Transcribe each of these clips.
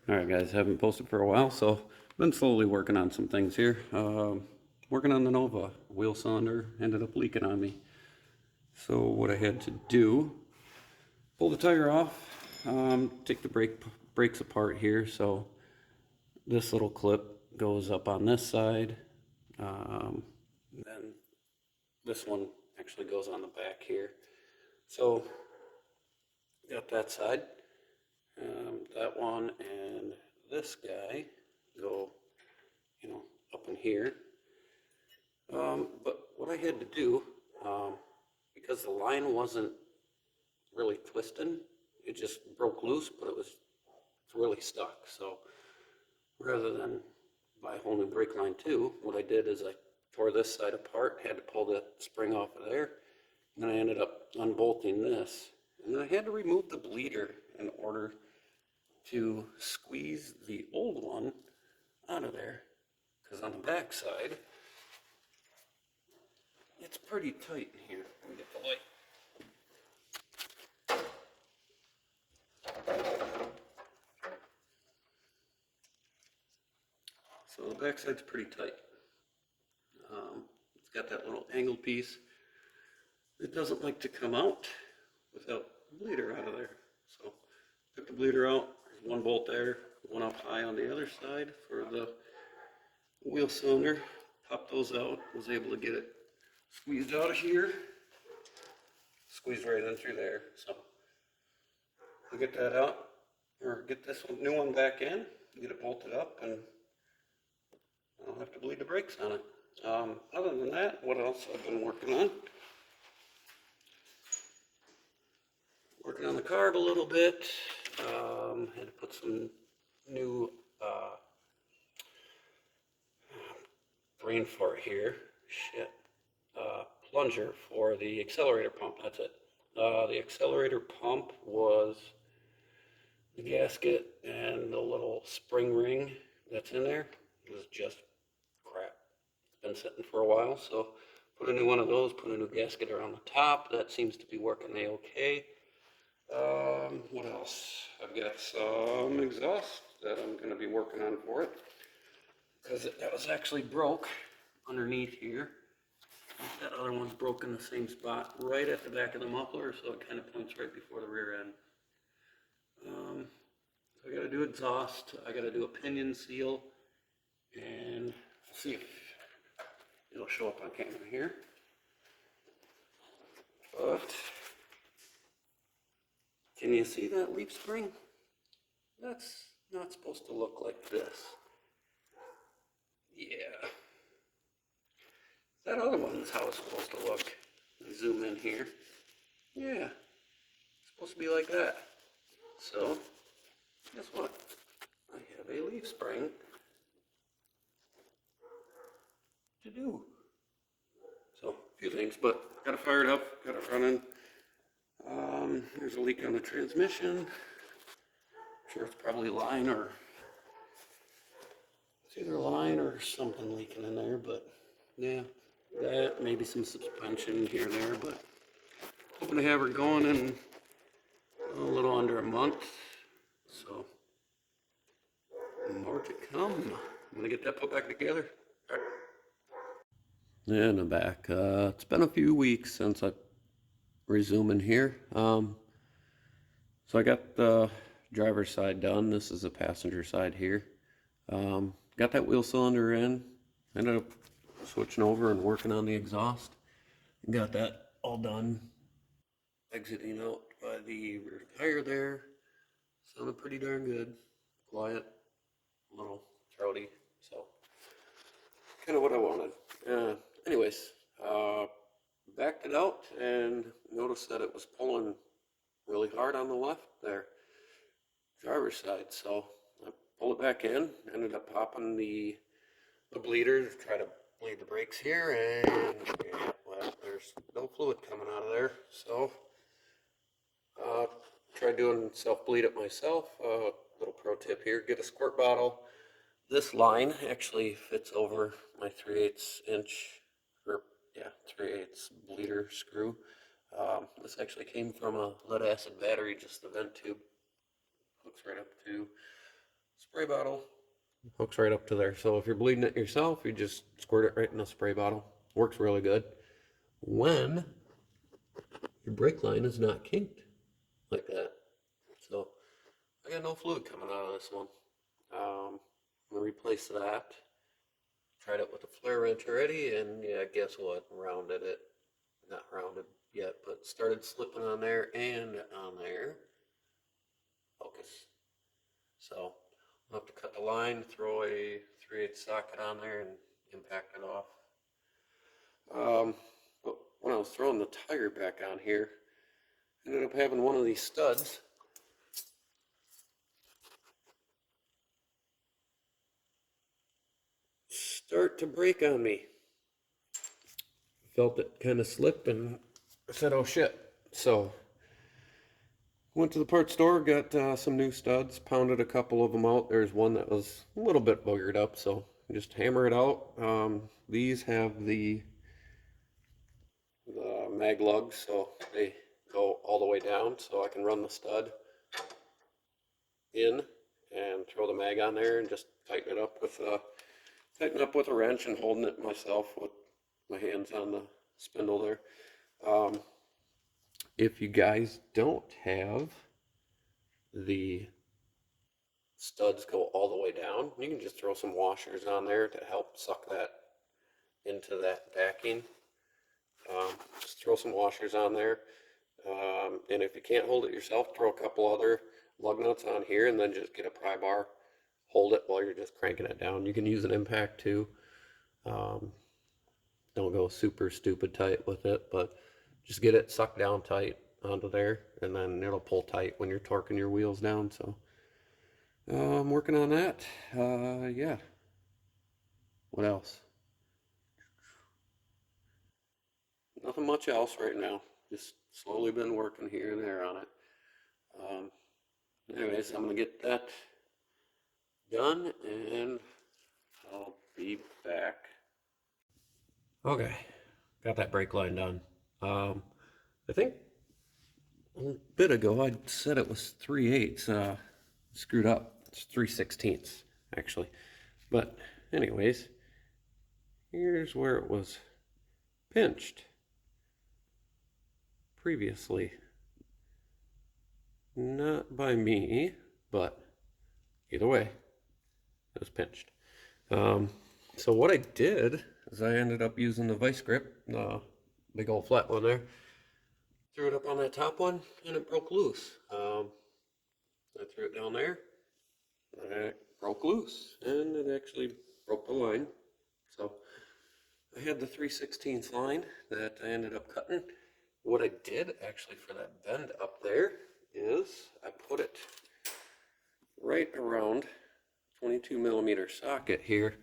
Alright guys, haven't posted for a while, so been slowly working on some things here. Working on the Nova. Wheel cylinder ended up leaking on me. So what I had to do, pull the tire off, take the brakes apart here. So this little clip goes up on this side. Then this one actually goes on the back here. So got that side. That one and this guy go, up in here. But what I had to do, because the line wasn't really twisting, it just broke loose, but it's really stuck. So rather than buy a whole new brake line too, what I did is I tore this side apart, had to pull the spring off of there, and then I ended up unbolting this. And then I had to remove the bleeder in order to squeeze the old one out of there, because on the back side it's pretty tight in here. Let me get the light. So the back side's pretty tight. It's got that little angled piece. It doesn't like to come out without the bleeder out of there. So took the bleeder out. There's one bolt there, one up high on the other side for the wheel cylinder. Popped those out, was able to get it squeezed out of here, squeezed right in through there. So we'll get that out, or get this new one back in, get it bolted up, and I don't have to bleed the brakes on it. Other than that, what else I've been working on? Working on the carb a little bit. Had to put some new brain fart here. Shit. Plunger for the accelerator pump. That's it. The accelerator pump was the gasket and the little spring ring that's in there. It was just crap. It's been sitting for a while, so put a new one of those, put a new gasket around the top. That seems to be working A-okay. What else? I've got some exhaust that I'm going to be working on for it, because that was actually broke underneath here. That other one's broken the same spot right at the back of the muffler, so it kind of points right before the rear end. So I got to do exhaust, I got to do a pinion seal, and see if it'll show up on camera here. But can you see that leaf spring? That's not supposed to look like this. Yeah. That other one's how it's supposed to look. Zoom in here. Yeah. It's supposed to be like that. So, guess what? I have a leaf spring to do. So, a few things, but got it fired up, got it running. There's a leak on the transmission. I'm sure it's probably line, or it's either line or something leaking in there, but yeah, that, maybe some suspension here or there, but hoping to have her going in a little under a month, so more to come. I'm gonna get that put back together. Right. Yeah, in the back. It's been a few weeks since I resuming here. So I got the driver's side done. This is the passenger side here. Got that wheel cylinder in. Ended up switching over and working on the exhaust. Got that all done. Exiting out by the rear tire there. Sounded pretty darn good. Quiet, a little throaty, so kind of what I wanted. Anyways, backed it out and noticed that it was pulling really hard on the left there, driver's side. So I pulled it back in, ended up popping the bleeder to try to bleed the brakes here, and yeah, well, there's no fluid coming out of there. So tried doing self-bleed it myself. Little pro tip here, get a squirt bottle. This line actually fits over my 3/8 inch, or yeah, 3/8 bleeder screw. This actually came from a lead acid battery, just the vent tube hooks right up to spray bottle hooks right up to there. So if you're bleeding it yourself, you just squirt it right in the spray bottle. Works really good. When your brake line is not kinked like that. So I got no fluid coming out of this one. I'm gonna replace that. Tried it with a flare wrench already, and yeah, guess what? Rounded it. Not rounded yet, but started slipping on there and on there. Focus. So I'll have to cut the line, throw a 3/8 socket on there, and impact it off. But when I was throwing the tire back on here, I ended up having one of these studs start to break on me. Felt it kind of slip and I said, oh shit. So went to the parts store, got some new studs, pounded a couple of them out. There's one that was a little bit boogered up, so just hammer it out. These have the mag lugs, so they go all the way down, so I can run the stud in and throw the mag on there and just tighten it up with a wrench and holding it myself with my hands on the spindle there. If you guys don't have the studs go all the way down, you can just throw some washers on there to help suck that into that backing. Just throw some washers on there. And if you can't hold it yourself, throw a couple other lug nuts on here and then just get a pry bar. Hold it while you're just cranking it down. You can use an impact too. Don't go super stupid tight with it, but just get it sucked down tight onto there, and then it'll pull tight when you're torquing your wheels down. So I'm working on that. Yeah. What else? Nothing much else right now. Just slowly been working here and there on it. Anyways, I'm gonna get that done and I'll be back. Okay, got that brake line done. I think a bit ago I said it was 3/8. Screwed up. It's 3/16 actually. But anyways, here's where it was pinched previously. Not by me, but either way, it was pinched. So what I did is I ended up using the vice grip, the big old flat one there, threw it up on that top one, and it broke loose. I threw it down there, and it broke loose, and it actually broke the line. So I had the 3/16 line that I ended up cutting. What I did actually for that bend up there is I put it right around 22 millimeter socket here,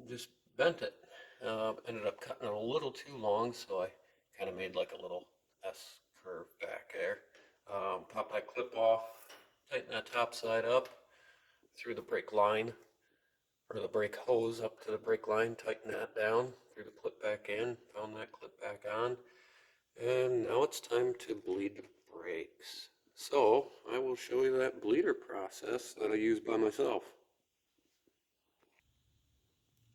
just bent it. Ended up cutting it a little too long, so I kind of made like a little S curve back there. Pop that clip off, tighten that top side up, through the brake line, or the brake hose up to the brake line, tighten that down, threw the clip back in, found that clip back on, and now it's time to bleed the brakes. So I will show you that bleeder process that I use by myself.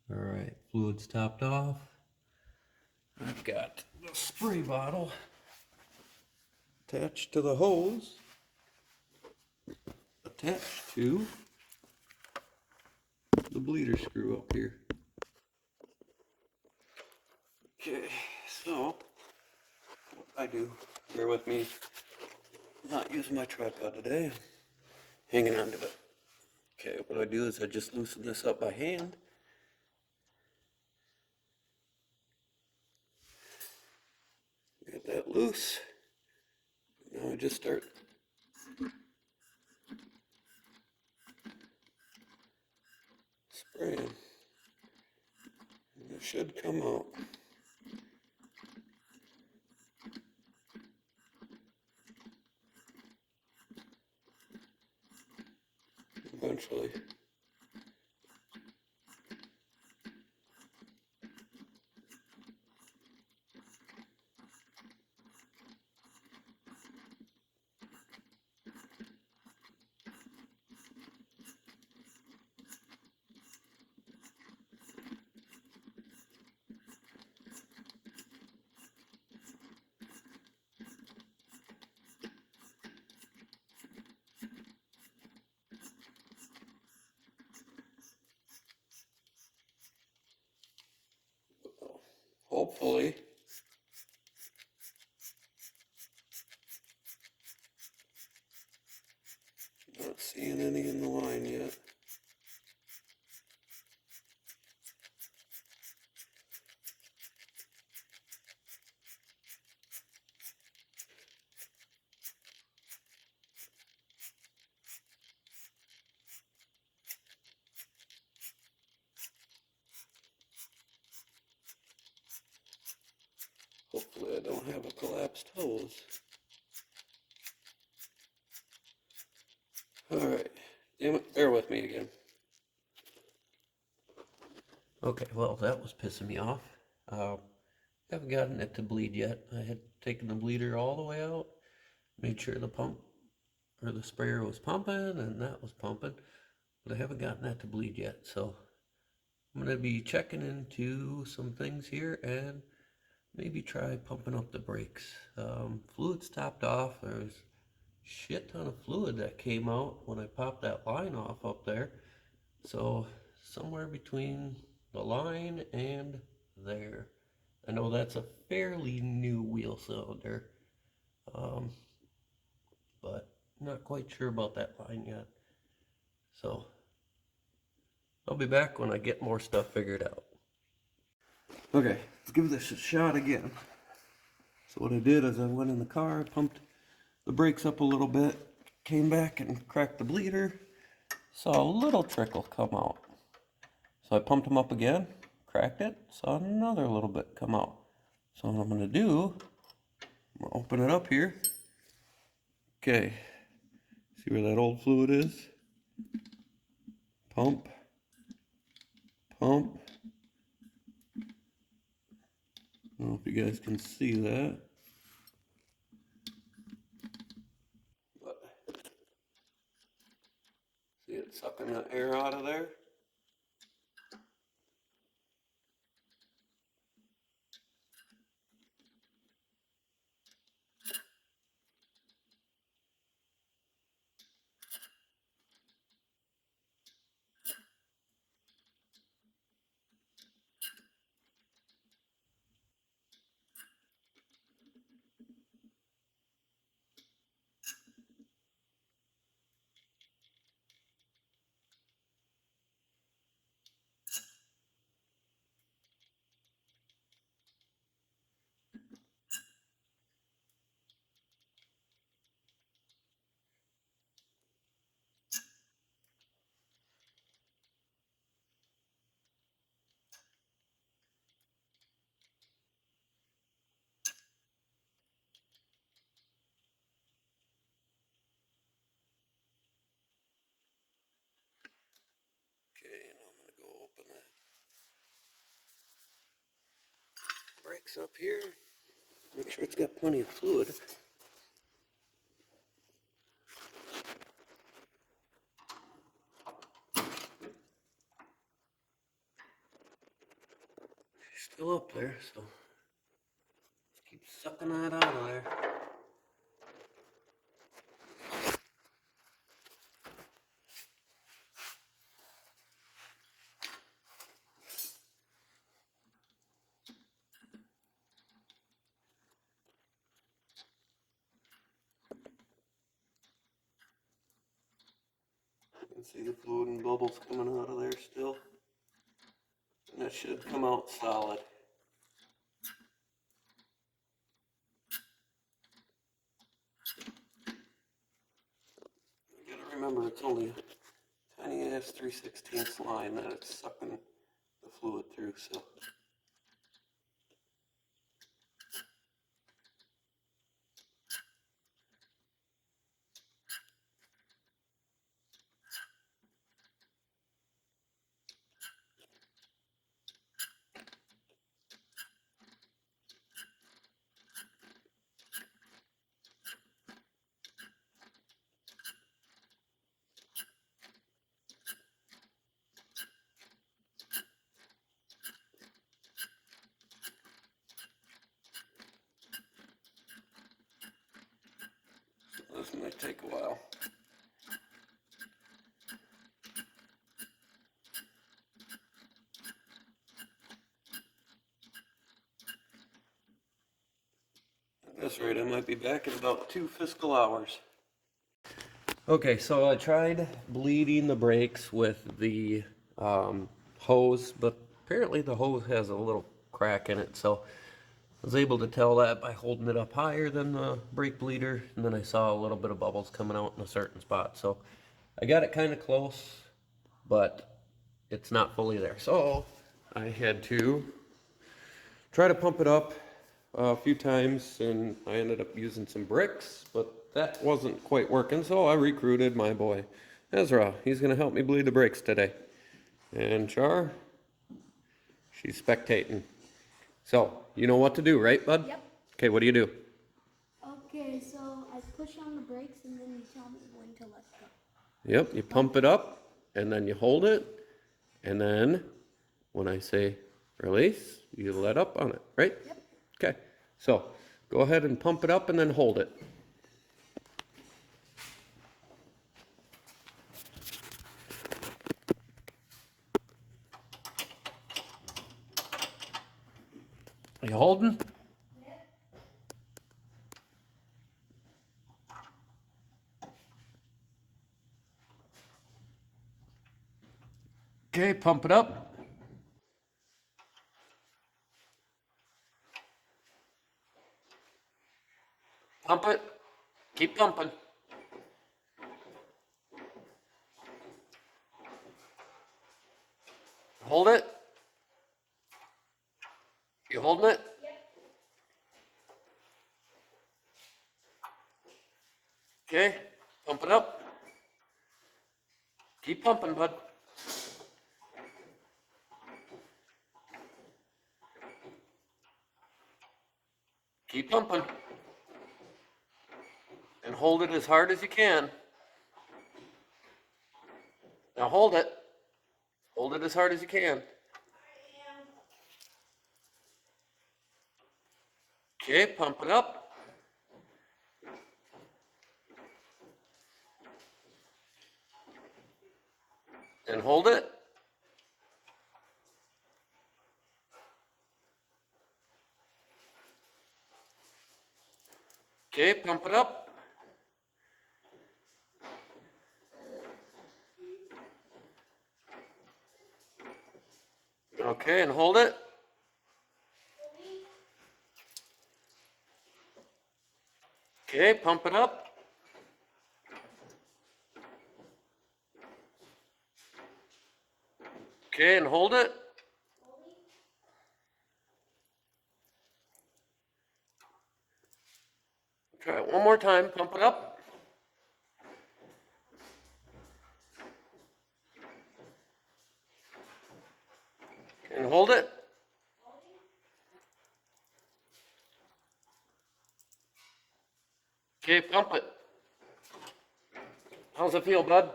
All right, fluid's topped off. I've got the spray bottle attached to the hose, attached to the bleeder screw up here. Okay, so what I do, bear with me, I'm not using my tripod today, hanging on to it. Okay, what I do is I just loosen this up by hand. Get that loose. Now I just start spraying. And it should come out. Eventually. hopefully. Not seeing any in the line yet. Hopefully I don't have a collapsed hose. Alright, damn it, bear with me again. Okay, well that was pissing me off. Haven't gotten it to bleed yet. I had taken the bleeder all the way out, made sure the pump or the sprayer was pumping and that was pumping, but I haven't gotten that to bleed yet. So I'm going to be checking into some things here and maybe try pumping up the brakes. Fluid stopped off. There's a shit ton of fluid that came out when I popped that line off up there. So somewhere between the line and there. I know that's a fairly new wheel cylinder, but not quite sure about that line yet. So I'll be back when I get more stuff figured out. Okay, let's give this a shot again. So what I did is I went in the car, pumped the brakes up a little bit, came back and cracked the bleeder, saw a little trickle come out. So I pumped them up again, cracked it, saw another little bit come out. So what I'm going to do, I'm going to open it up here. Okay, see where that old fluid is? Pump, pump. I don't know if you guys can see that. But see it sucking that air out of there? Okay, and I'm going to go open that brakes up here. Make sure it's got plenty of fluid. She's still up there, so let's keep sucking that out of there. You can see the fluid and bubbles coming out of there still. And that should come out solid. You gotta remember it's only a tiny ass 3/16 line that it's sucking the fluid through, so. This might take a while. That's right, I might be back in about 2 fiscal hours. Okay, so I tried bleeding the brakes with the hose, but apparently the hose has a little crack in it, so I was able to tell that by holding it up higher than the brake bleeder, and then I saw a little bit of bubbles coming out in a certain spot. So I got it kind of close, but it's not fully there. So I had to try to pump it up a few times, and I ended up using some bricks, but that wasn't quite working, so I recruited my boy Ezra. He's going to help me bleed the brakes today. And Char, she's spectating. So, you know what to do, right, bud? Yep. Okay, what do you do? Okay, so I push on the brakes and then you tell me when to let go. Yep, you pump it up, and then you hold it, and then when I say release, you let up on it, right? Yep. Okay, so go ahead and pump it up and then hold it. Are you holding? Yep. Okay, pump it up. Pump it. Keep pumping. Hold it. You holding it? Yep. Okay, pump it up. Keep pumping, bud. Keep pumping. And hold it as hard as you can. Now hold it. Hold it as hard as you can. Okay, pump it up. And hold it. Okay, pump it up. Okay, and hold it. Okay, pump it up. Okay, and hold it. Try it one more time. Pump it up. And hold it. Okay, pump it. How's it feel, bud?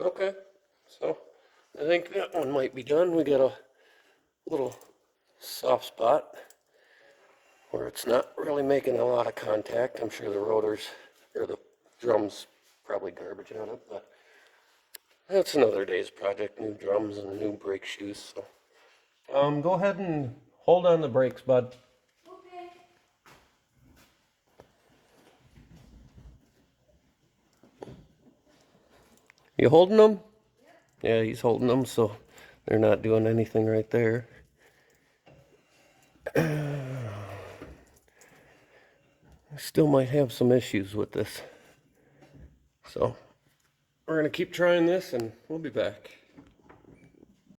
Okay, so I think that one might be done. We got a little soft spot where it's not really making a lot of contact. I'm sure the rotors or the drums probably garbage on it, but that's another day's project. New drums and new brake shoes. So, go ahead and hold on the brakes, bud. Okay. You holding them? Yeah, he's holding them, so they're not doing anything right there. I still might have some issues with this. So we're going to keep trying this and we'll be back.